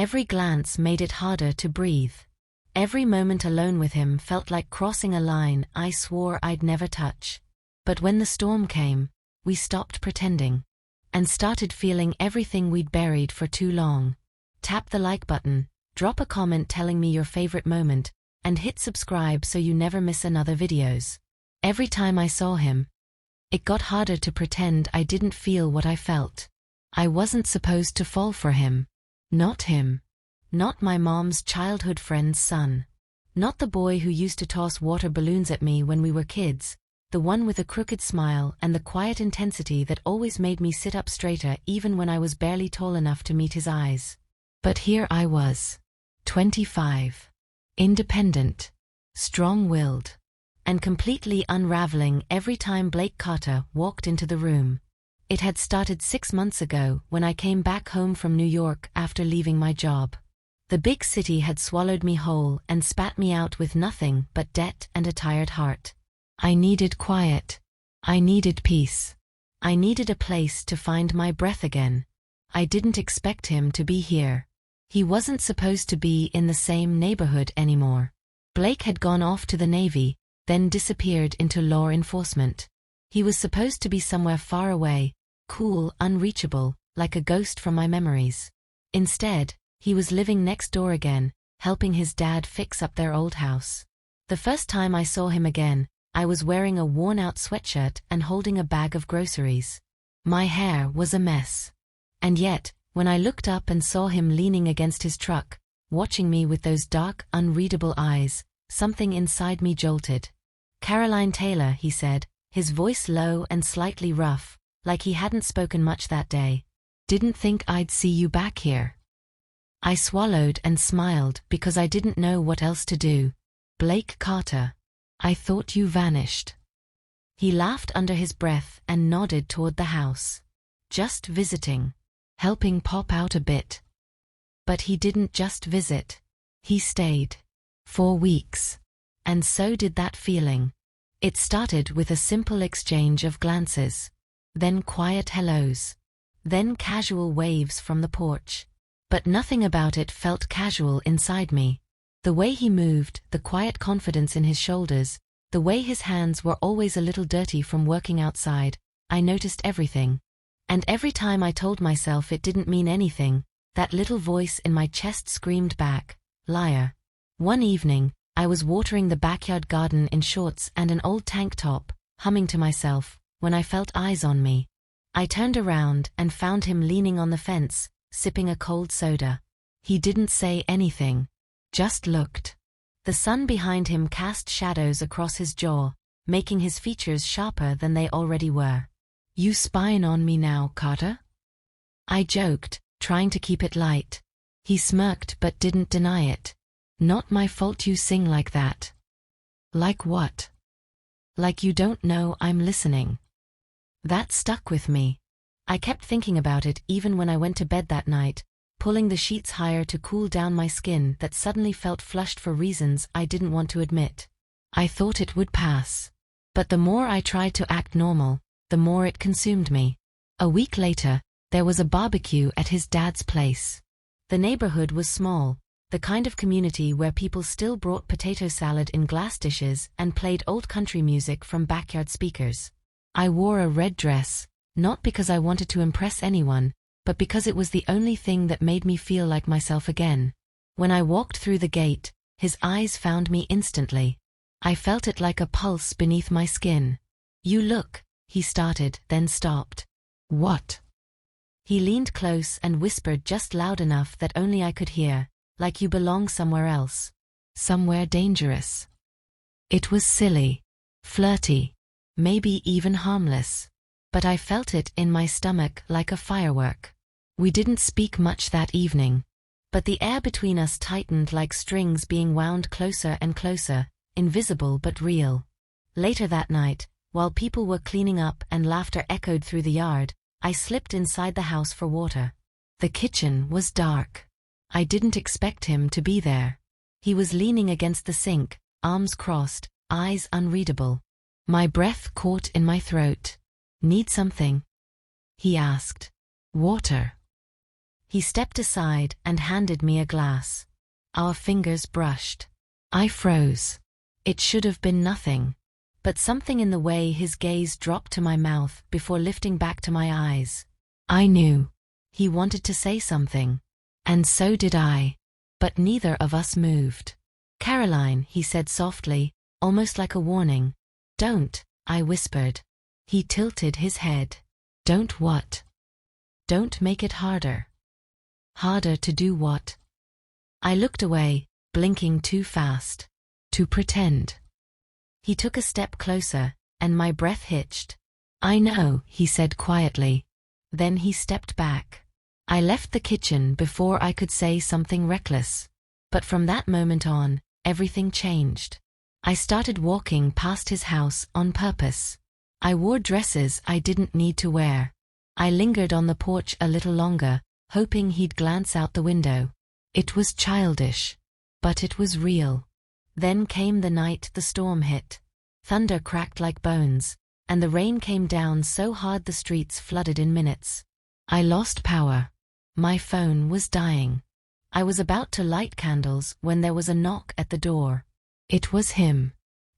Every glance made it harder to breathe. Every moment alone with him felt like crossing a line I swore I'd never touch. But when the storm came, we stopped pretending and started feeling everything we'd buried for too long. Tap the like button, drop a comment telling me your favorite moment, and hit subscribe so you never miss another videos. Every time I saw him, it got harder to pretend I didn't feel what I felt. I wasn't supposed to fall for him. Not him. Not my mom's childhood friend's son. Not the boy who used to toss water balloons at me when we were kids, the one with a crooked smile and the quiet intensity that always made me sit up straighter even when I was barely tall enough to meet his eyes. But here I was, 25, independent, strong-willed, and completely unraveling every time Blake Carter walked into the room. It had started 6 months ago when I came back home from New York after leaving my job. The big city had swallowed me whole and spat me out with nothing but debt and a tired heart. I needed quiet. I needed peace. I needed a place to find my breath again. I didn't expect him to be here. He wasn't supposed to be in the same neighborhood anymore. Blake had gone off to the Navy, then disappeared into law enforcement. He was supposed to be somewhere far away, cool, unreachable, like a ghost from my memories. Instead, he was living next door again, helping his dad fix up their old house. The first time I saw him again, I was wearing a worn-out sweatshirt and holding a bag of groceries. My hair was a mess. And yet, when I looked up and saw him leaning against his truck, watching me with those dark, unreadable eyes, something inside me jolted. "Caroline Taylor," he said, his voice low and slightly rough, like he hadn't spoken much that day. "Didn't think I'd see you back here." I swallowed and smiled because I didn't know what else to do. "Blake Carter, I thought you vanished." He laughed under his breath and nodded toward the house. "Just visiting. Helping pop out a bit." But he didn't just visit. He stayed. 4 weeks. And so did that feeling. It started with a simple exchange of glances. Then quiet hellos. Then casual waves from the porch. But nothing about it felt casual inside me. The way he moved, the quiet confidence in his shoulders, the way his hands were always a little dirty from working outside, I noticed everything. And every time I told myself it didn't mean anything, that little voice in my chest screamed back, "Liar." One evening, I was watering the backyard garden in shorts and an old tank top, humming to myself, when I felt eyes on me. I turned around and found him leaning on the fence, sipping a cold soda. He didn't say anything, just looked. The sun behind him cast shadows across his jaw, making his features sharper than they already were. "You spying on me now, Carter?" I joked, trying to keep it light. He smirked but didn't deny it. "Not my fault you sing like that." "Like what?" "Like you don't know I'm listening." That stuck with me. I kept thinking about it even when I went to bed that night, pulling the sheets higher to cool down my skin that suddenly felt flushed for reasons I didn't want to admit. I thought it would pass. But the more I tried to act normal, the more it consumed me. A week later, there was a barbecue at his dad's place. The neighborhood was small, the kind of community where people still brought potato salad in glass dishes and played old country music from backyard speakers. I wore a red dress, not because I wanted to impress anyone, but because it was the only thing that made me feel like myself again. When I walked through the gate, his eyes found me instantly. I felt it like a pulse beneath my skin. "You look," he started, then stopped. "What?" He leaned close and whispered just loud enough that only I could hear, "Like you belong somewhere else. Somewhere dangerous." It was silly, flirty, maybe even harmless. But I felt it in my stomach like a firework. We didn't speak much that evening. But the air between us tightened like strings being wound closer and closer, invisible but real. Later that night, while people were cleaning up and laughter echoed through the yard, I slipped inside the house for water. The kitchen was dark. I didn't expect him to be there. He was leaning against the sink, arms crossed, eyes unreadable. My breath caught in my throat. "Need something?" he asked. "Water." He stepped aside and handed me a glass. Our fingers brushed. I froze. It should have been nothing. But something in the way his gaze dropped to my mouth before lifting back to my eyes. I knew. He wanted to say something. And so did I. But neither of us moved. "Caroline," he said softly, almost like a warning. "Don't," I whispered. He tilted his head. "Don't what?" "Don't make it harder." "Harder to do what?" I looked away, blinking too fast. "To pretend." He took a step closer, and my breath hitched. "I know," he said quietly. Then he stepped back. I left the kitchen before I could say something reckless. But from that moment on, everything changed. I started walking past his house on purpose. I wore dresses I didn't need to wear. I lingered on the porch a little longer, hoping he'd glance out the window. It was childish, but it was real. Then came the night the storm hit. Thunder cracked like bones, and the rain came down so hard the streets flooded in minutes. I lost power. My phone was dying. I was about to light candles when there was a knock at the door. It was him.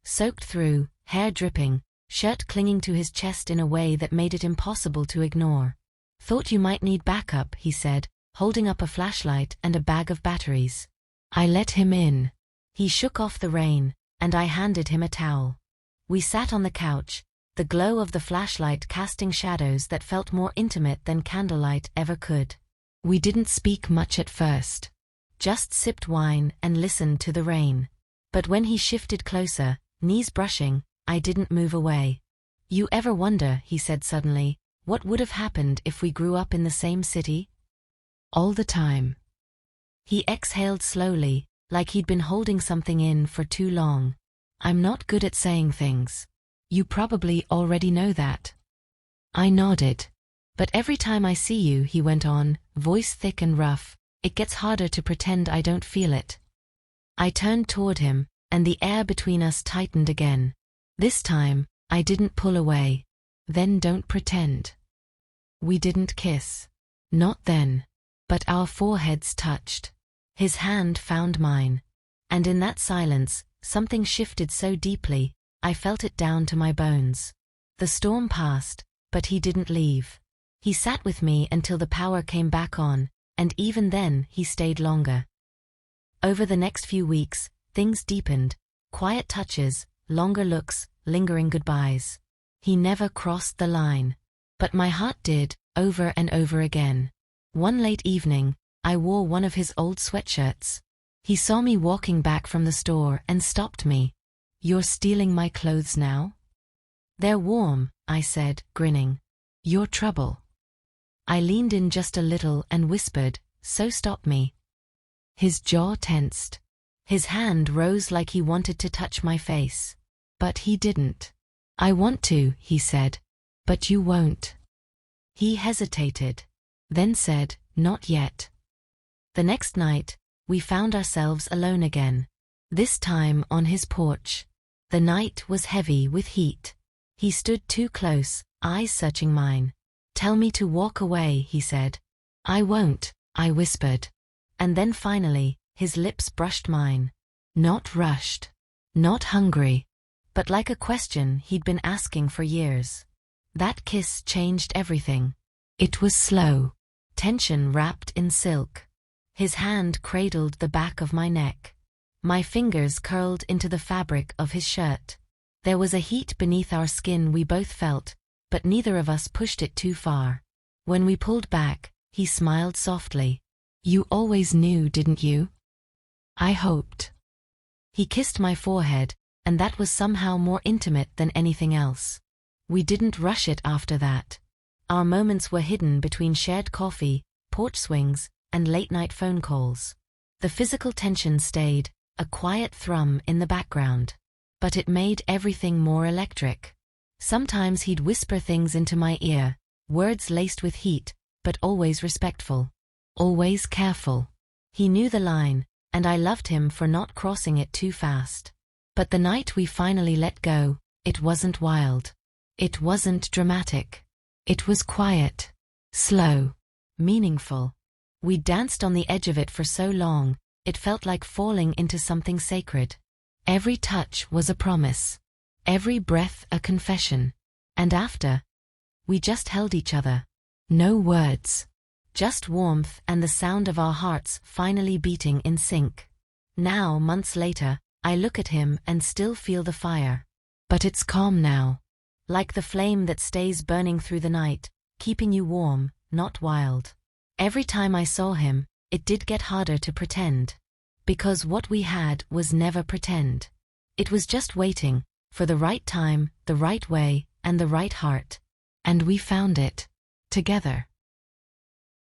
Soaked through, hair dripping, shirt clinging to his chest in a way that made it impossible to ignore. "Thought you might need backup," he said, holding up a flashlight and a bag of batteries. I let him in. He shook off the rain, and I handed him a towel. We sat on the couch, the glow of the flashlight casting shadows that felt more intimate than candlelight ever could. We didn't speak much at first. Just sipped wine and listened to the rain. But when he shifted closer, knees brushing, I didn't move away. "You ever wonder," he said suddenly, "what would have happened if we grew up in the same city?" "All the time." He exhaled slowly, like he'd been holding something in for too long. "I'm not good at saying things. You probably already know that." I nodded. "But every time I see you," he went on, voice thick and rough, "it gets harder to pretend I don't feel it." I turned toward him, and the air between us tightened again. This time, I didn't pull away. "Then don't pretend." We didn't kiss. Not then. But our foreheads touched. His hand found mine. And in that silence, something shifted so deeply, I felt it down to my bones. The storm passed, but he didn't leave. He sat with me until the power came back on, and even then he stayed longer. Over the next few weeks, things deepened. Quiet touches, longer looks, lingering goodbyes. He never crossed the line. But my heart did, over and over again. One late evening, I wore one of his old sweatshirts. He saw me walking back from the store and stopped me. "You're stealing my clothes now?" "They're warm," I said, grinning. "You're trouble." I leaned in just a little and whispered, "So stop me." His jaw tensed. His hand rose like he wanted to touch my face. But he didn't. "I want to," he said. "But you won't." He hesitated. Then said, "Not yet." The next night, we found ourselves alone again. This time on his porch. The night was heavy with heat. He stood too close, eyes searching mine. "Tell me to walk away," he said. "I won't," I whispered. And then finally, his lips brushed mine. Not rushed. Not hungry. But like a question he'd been asking for years. That kiss changed everything. It was slow. Tension wrapped in silk. His hand cradled the back of my neck. My fingers curled into the fabric of his shirt. There was a heat beneath our skin we both felt, but neither of us pushed it too far. When we pulled back, he smiled softly. "You always knew, didn't you?" I hoped. He kissed my forehead, and that was somehow more intimate than anything else. We didn't rush it after that. Our moments were hidden between shared coffee, porch swings, and late-night phone calls. The physical tension stayed, a quiet thrum in the background. But it made everything more electric. Sometimes he'd whisper things into my ear, words laced with heat, but always respectful. Always careful. He knew the line, and I loved him for not crossing it too fast. But the night we finally let go, it wasn't wild. It wasn't dramatic. It was quiet. Slow. Meaningful. We danced on the edge of it for so long, it felt like falling into something sacred. Every touch was a promise. Every breath a confession. And after, we just held each other. No words. Just warmth and the sound of our hearts finally beating in sync. Now, months later, I look at him and still feel the fire. But it's calm now. Like the flame that stays burning through the night, keeping you warm, not wild. Every time I saw him, it did get harder to pretend. Because what we had was never pretend. It was just waiting, for the right time, the right way, and the right heart. And we found it. Together.